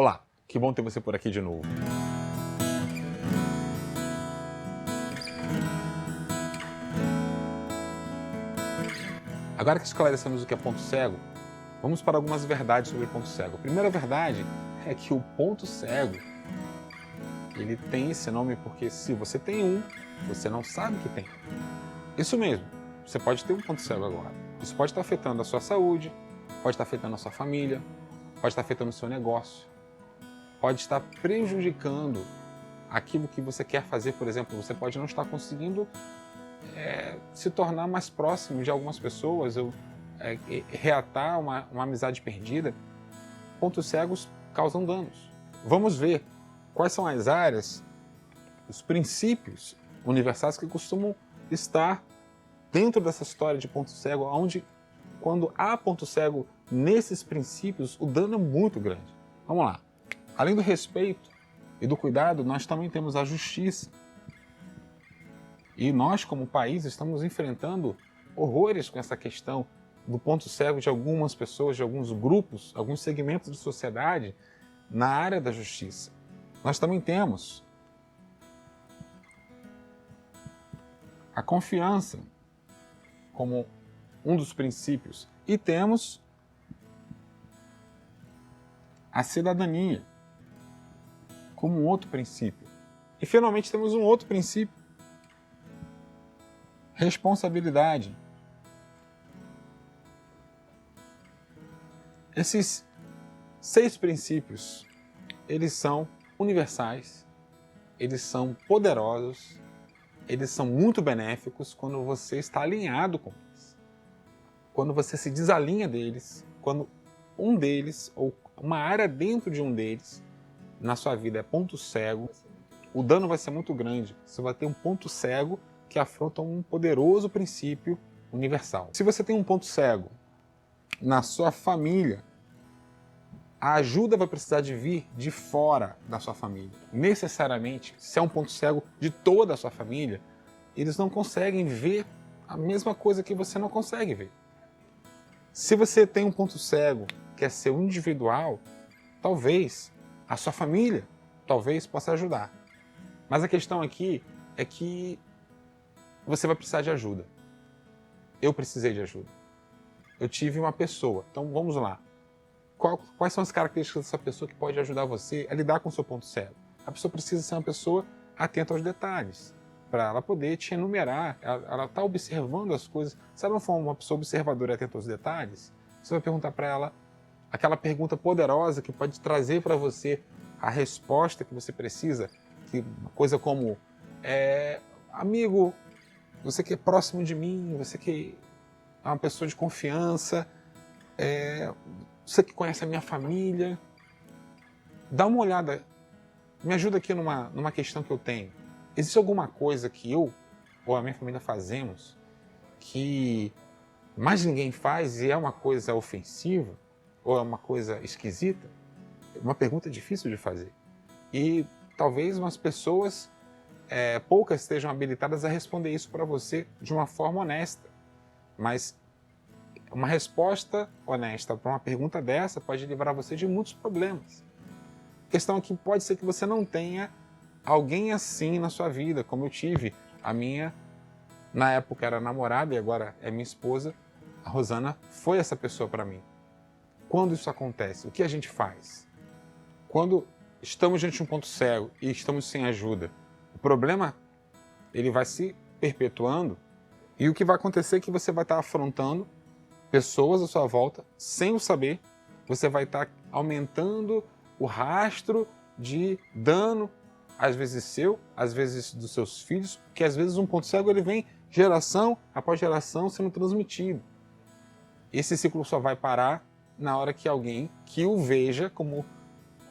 Olá, que bom ter você por aqui de novo. Agora que esclarecemos o que é ponto cego, vamos para algumas verdades sobre o ponto cego. A primeira verdade é que o ponto cego, ele tem esse nome porque se você tem um, você não sabe que tem. Isso mesmo, você pode ter um ponto cego agora. Isso pode estar afetando a sua saúde, pode estar afetando a sua família, pode estar afetando o seu negócio, pode estar prejudicando aquilo que você quer fazer. Por exemplo, você pode não estar conseguindo se tornar mais próximo de algumas pessoas, ou reatar uma amizade perdida. Pontos cegos causam danos. Vamos ver quais são as áreas, os princípios universais que costumam estar dentro dessa história de ponto cego, onde, quando há ponto cego nesses princípios, o dano é muito grande. Vamos lá. Além do respeito e do cuidado, nós também temos a justiça. E nós, como país, estamos enfrentando horrores com essa questão do ponto cego de algumas pessoas, de alguns grupos, alguns segmentos de sociedade na área da justiça. Nós também temos a confiança como um dos princípios e temos a cidadania como um outro princípio. E finalmente temos um outro princípio: responsabilidade. Esses 6 princípios, eles são universais, eles são poderosos, eles são muito benéficos quando você está alinhado com eles. Quando você se desalinha deles, quando um deles, ou uma área dentro de um deles, na sua vida é ponto cego, o dano vai ser muito grande. Você vai ter um ponto cego que afronta um poderoso princípio universal. Se você tem um ponto cego na sua família, a ajuda vai precisar de vir de fora da sua família. Necessariamente, se é um ponto cego de toda a sua família, eles não conseguem ver a mesma coisa que você não consegue ver. Se você tem um ponto cego que é seu individual, talvez a sua família possa ajudar. Mas a questão aqui é que você vai precisar de ajuda. Eu precisei de ajuda. Eu tive uma pessoa. Então vamos lá. Quais são as características dessa pessoa que pode ajudar você a lidar com o seu ponto cego? A pessoa precisa ser uma pessoa atenta aos detalhes, para ela poder te enumerar. Ela está observando as coisas. Se ela não for uma pessoa observadora e atenta aos detalhes, você vai perguntar para ela aquela pergunta poderosa que pode trazer para você a resposta que você precisa. Uma coisa como, amigo, você que é próximo de mim, você que é uma pessoa de confiança, você que conhece a minha família, dá uma olhada, me ajuda aqui numa questão que eu tenho. Existe alguma coisa que eu ou a minha família fazemos que mais ninguém faz e é uma coisa ofensiva ou é uma coisa esquisita? Uma pergunta difícil de fazer. E talvez umas pessoas, poucas, estejam habilitadas a responder isso para você de uma forma honesta. Mas uma resposta honesta para uma pergunta dessa pode livrar você de muitos problemas. A questão é que pode ser que você não tenha alguém assim na sua vida, como eu tive. A minha, na época, era namorada e agora é minha esposa. A Rosana foi essa pessoa para mim. Quando isso acontece, o que a gente faz? Quando estamos diante de um ponto cego e estamos sem ajuda, o problema ele vai se perpetuando e o que vai acontecer é que você vai estar afrontando pessoas à sua volta sem o saber. Você vai estar aumentando o rastro de dano, às vezes seu, às vezes dos seus filhos, porque às vezes um ponto cego ele vem geração após geração sendo transmitido. Esse ciclo só vai parar na hora que alguém que o veja como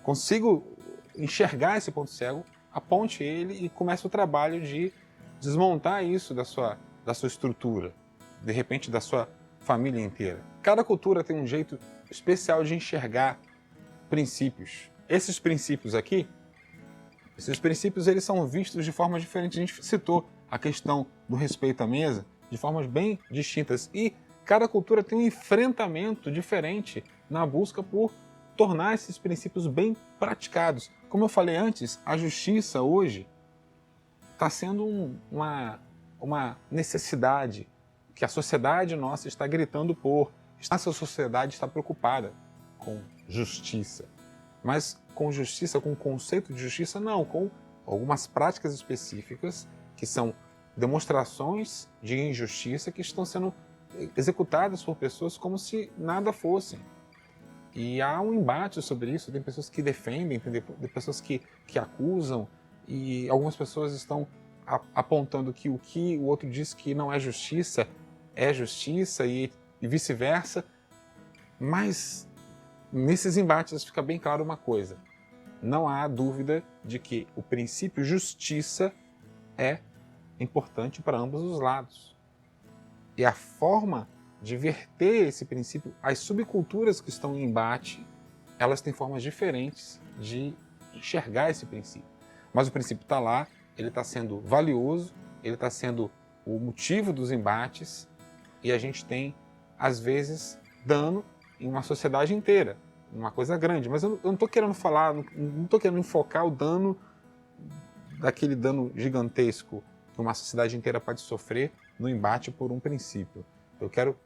consigo enxergar esse ponto cego, aponte ele e comece o trabalho de desmontar isso da sua estrutura, de repente da sua família inteira. Cada cultura tem um jeito especial de enxergar princípios. Esses princípios aqui, eles são vistos de forma diferente. A gente citou a questão do respeito à mesa de formas bem distintas e cada cultura tem um enfrentamento diferente na busca por tornar esses princípios bem praticados. Como eu falei antes, a justiça hoje está sendo uma necessidade que a sociedade nossa está gritando por. Essa sociedade está preocupada com justiça. Mas com justiça, com o conceito de justiça, não, com algumas práticas específicas que são demonstrações de injustiça que estão sendo executadas por pessoas como se nada fossem. E há um embate sobre isso, tem pessoas que defendem, tem pessoas que acusam, e algumas pessoas estão apontando que o outro diz que não é justiça e vice-versa. Mas nesses embates fica bem claro uma coisa: não há dúvida de que o princípio justiça é importante para ambos os lados. E a forma de verter esse princípio, as subculturas que estão em embate, elas têm formas diferentes de enxergar esse princípio. Mas o princípio está lá, ele está sendo valioso, ele está sendo o motivo dos embates, e a gente tem, às vezes, dano em uma sociedade inteira, uma coisa grande. Mas eu não estou querendo falar, não estou querendo enfocar o dano, daquele dano gigantesco que uma sociedade inteira pode sofrer no embate por um princípio. Eu quero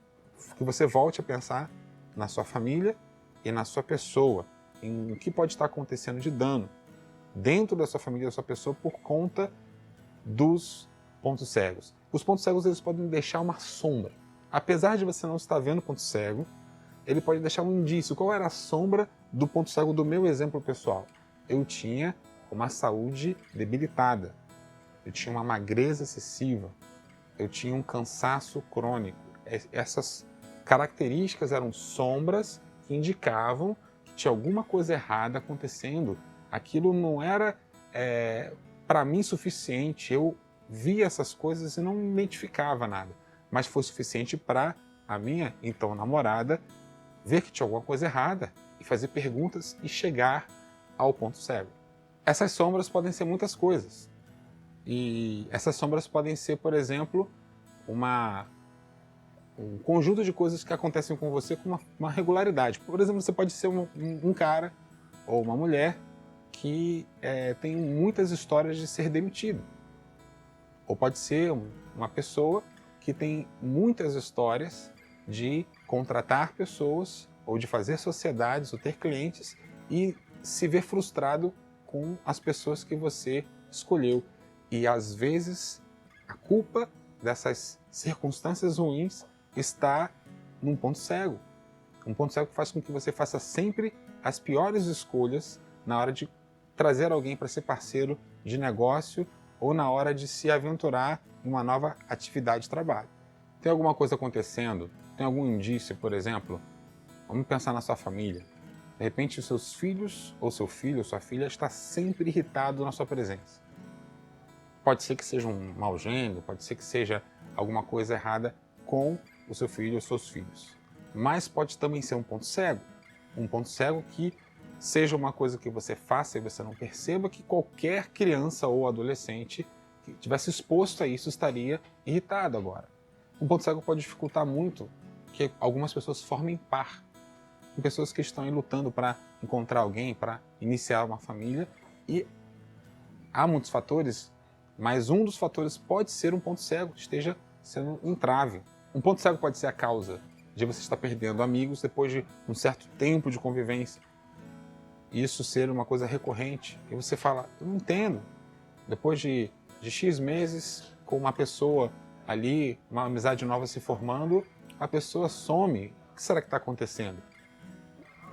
que você volte a pensar na sua família e na sua pessoa, em o que pode estar acontecendo de dano dentro da sua família e da sua pessoa por conta dos pontos cegos. Os pontos cegos, eles podem deixar uma sombra. Apesar de você não estar vendo o ponto cego, ele pode deixar um indício. Qual era a sombra do ponto cego do meu exemplo pessoal? Eu tinha uma saúde debilitada, eu tinha uma magreza excessiva, eu tinha um cansaço crônico. Essas características eram sombras que indicavam que tinha alguma coisa errada acontecendo. Aquilo não era, para mim, suficiente. Eu via essas coisas e não identificava nada. Mas foi suficiente para a minha, então, namorada ver que tinha alguma coisa errada e fazer perguntas e chegar ao ponto cego. Essas sombras podem ser muitas coisas. E essas sombras podem ser, por exemplo, um conjunto de coisas que acontecem com você com uma regularidade. Por exemplo, você pode ser um cara ou uma mulher que tem muitas histórias de ser demitido. Ou pode ser uma pessoa que tem muitas histórias de contratar pessoas ou de fazer sociedades ou ter clientes e se ver frustrado com as pessoas que você escolheu. E às vezes a culpa dessas circunstâncias ruins está num ponto cego. Um ponto cego que faz com que você faça sempre as piores escolhas na hora de trazer alguém para ser parceiro de negócio ou na hora de se aventurar em uma nova atividade de trabalho. Tem alguma coisa acontecendo? Tem algum indício, por exemplo? Vamos pensar na sua família. De repente, os seus filhos, ou seu filho, ou sua filha, está sempre irritado na sua presença. Pode ser que seja um mau gênero, pode ser que seja alguma coisa errada com o seu filho ou seus filhos. Mas pode também ser um ponto cego. Um ponto cego que seja uma coisa que você faça e você não perceba, que qualquer criança ou adolescente que tivesse exposto a isso estaria irritado agora. Um ponto cego pode dificultar muito que algumas pessoas formem par. Tem pessoas que estão aí lutando para encontrar alguém, para iniciar uma família, e há muitos fatores, mas um dos fatores pode ser um ponto cego que esteja sendo um trave. Um ponto cego pode ser a causa de você estar perdendo amigos depois de um certo tempo de convivência. Isso ser uma coisa recorrente. E você fala, eu não entendo. Depois de X meses com uma pessoa ali, uma amizade nova se formando, a pessoa some. O que será que está acontecendo?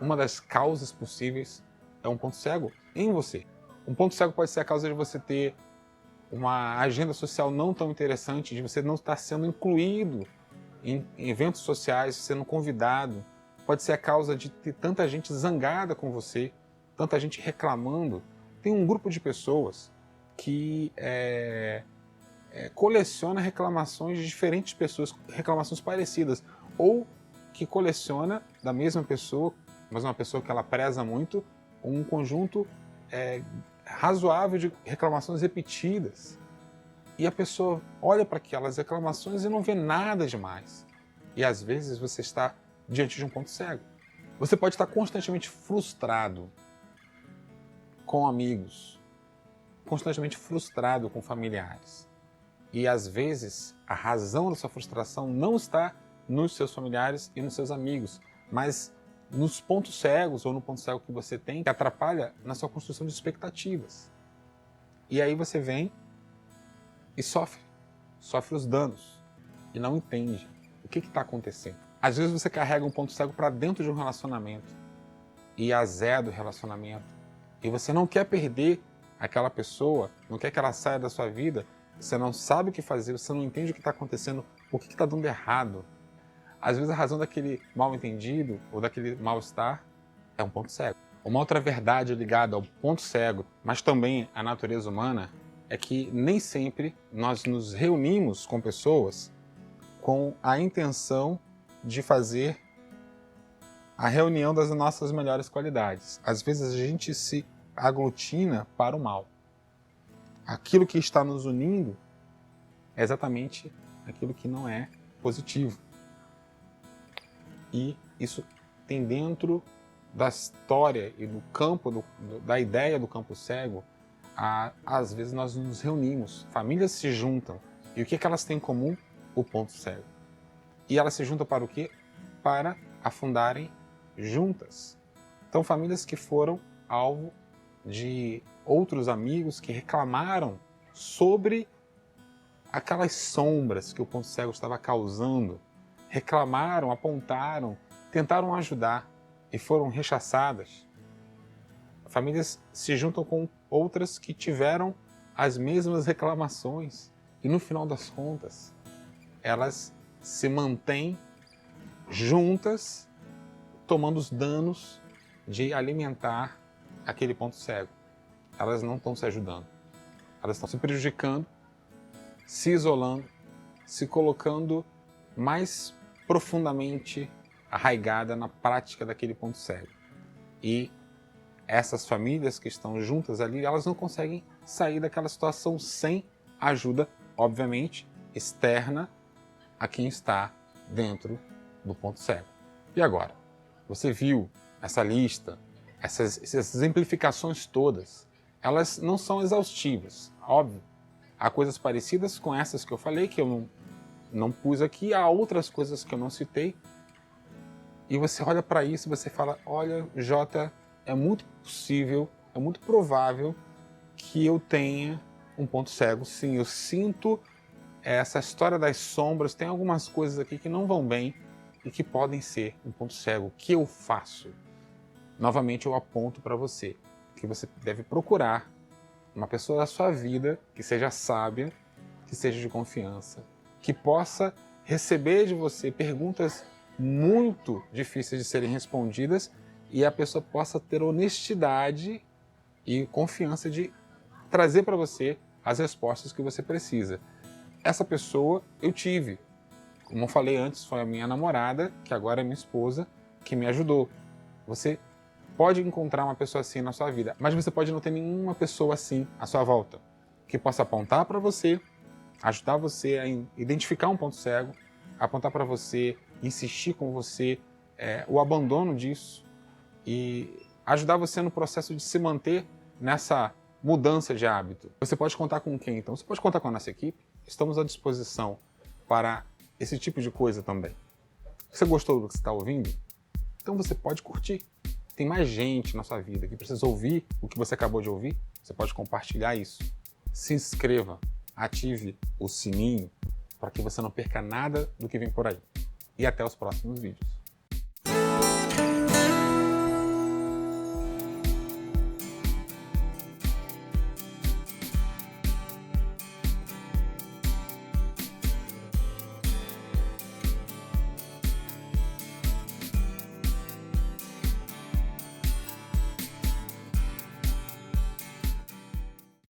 Uma das causas possíveis é um ponto cego em você. Um ponto cego pode ser a causa de você ter uma agenda social não tão interessante, de você não estar sendo incluído em eventos sociais, sendo convidado. Pode ser a causa de ter tanta gente zangada com você, tanta gente reclamando. Tem um grupo de pessoas que coleciona reclamações de diferentes pessoas, reclamações parecidas, ou que coleciona da mesma pessoa, mas uma pessoa que ela preza muito, um conjunto razoável de reclamações repetidas. E a pessoa olha para aquelas reclamações e não vê nada demais. E às vezes você está diante de um ponto cego. Você pode estar constantemente frustrado com amigos, constantemente frustrado com familiares. E às vezes a razão da sua frustração não está nos seus familiares e nos seus amigos, mas nos pontos cegos ou no ponto cego que você tem que atrapalha na sua construção de expectativas. E aí você vem e sofre os danos e não entende o que está acontecendo. Às vezes você carrega um ponto cego para dentro de um relacionamento e azeda o relacionamento e você não quer perder aquela pessoa, não quer que ela saia da sua vida, você não sabe o que fazer, você não entende o que está acontecendo, o que está dando errado. Às vezes a razão daquele mal-entendido ou daquele mal-estar é um ponto cego. Uma outra verdade ligada ao ponto cego, mas também à natureza humana, é que nem sempre nós nos reunimos com pessoas com a intenção de fazer a reunião das nossas melhores qualidades. Às vezes a gente se aglutina para o mal. Aquilo que está nos unindo é exatamente aquilo que não é positivo. E isso tem dentro da história e do campo, da ideia do campo cego, às vezes nós nos reunimos, famílias se juntam. E o que elas têm em comum? O ponto cego. E elas se juntam para o quê? Para afundarem juntas. Então, famílias que foram alvo de outros amigos que reclamaram sobre aquelas sombras que o ponto cego estava causando. Reclamaram, apontaram, tentaram ajudar e foram rechaçadas. Famílias se juntam com outras que tiveram as mesmas reclamações e no final das contas elas se mantêm juntas tomando os danos de alimentar aquele ponto cego. Elas não estão se ajudando, elas estão se prejudicando, se isolando, se colocando mais profundamente arraigada na prática daquele ponto cego. E essas famílias que estão juntas ali, elas não conseguem sair daquela situação sem ajuda, obviamente, externa a quem está dentro do ponto cego. E agora? Você viu essa lista, essas exemplificações todas, elas não são exaustivas, óbvio. Há coisas parecidas com essas que eu falei, que eu não pus aqui, há outras coisas que eu não citei. E você olha para isso e você fala, olha, Jota, é muito possível, é muito provável que eu tenha um ponto cego. Sim, eu sinto essa história das sombras, tem algumas coisas aqui que não vão bem e que podem ser um ponto cego. O que eu faço? Novamente eu aponto para você que você deve procurar uma pessoa da sua vida que seja sábia, que seja de confiança, que possa receber de você perguntas muito difíceis de serem respondidas e a pessoa possa ter honestidade e confiança de trazer para você as respostas que você precisa. Essa pessoa eu tive. Como eu falei antes, foi a minha namorada, que agora é minha esposa, que me ajudou. Você pode encontrar uma pessoa assim na sua vida, mas você pode não ter nenhuma pessoa assim à sua volta, que possa apontar para você, ajudar você a identificar um ponto cego, apontar para você, insistir com você, o abandono disso e ajudar você no processo de se manter nessa mudança de hábito. Você pode contar com quem, então? Você pode contar com a nossa equipe. Estamos à disposição para esse tipo de coisa também. Você gostou do que você está ouvindo? Então você pode curtir. Tem mais gente na sua vida que precisa ouvir o que você acabou de ouvir. Você pode compartilhar isso. Se inscreva, ative o sininho para que você não perca nada do que vem por aí. E até os próximos vídeos.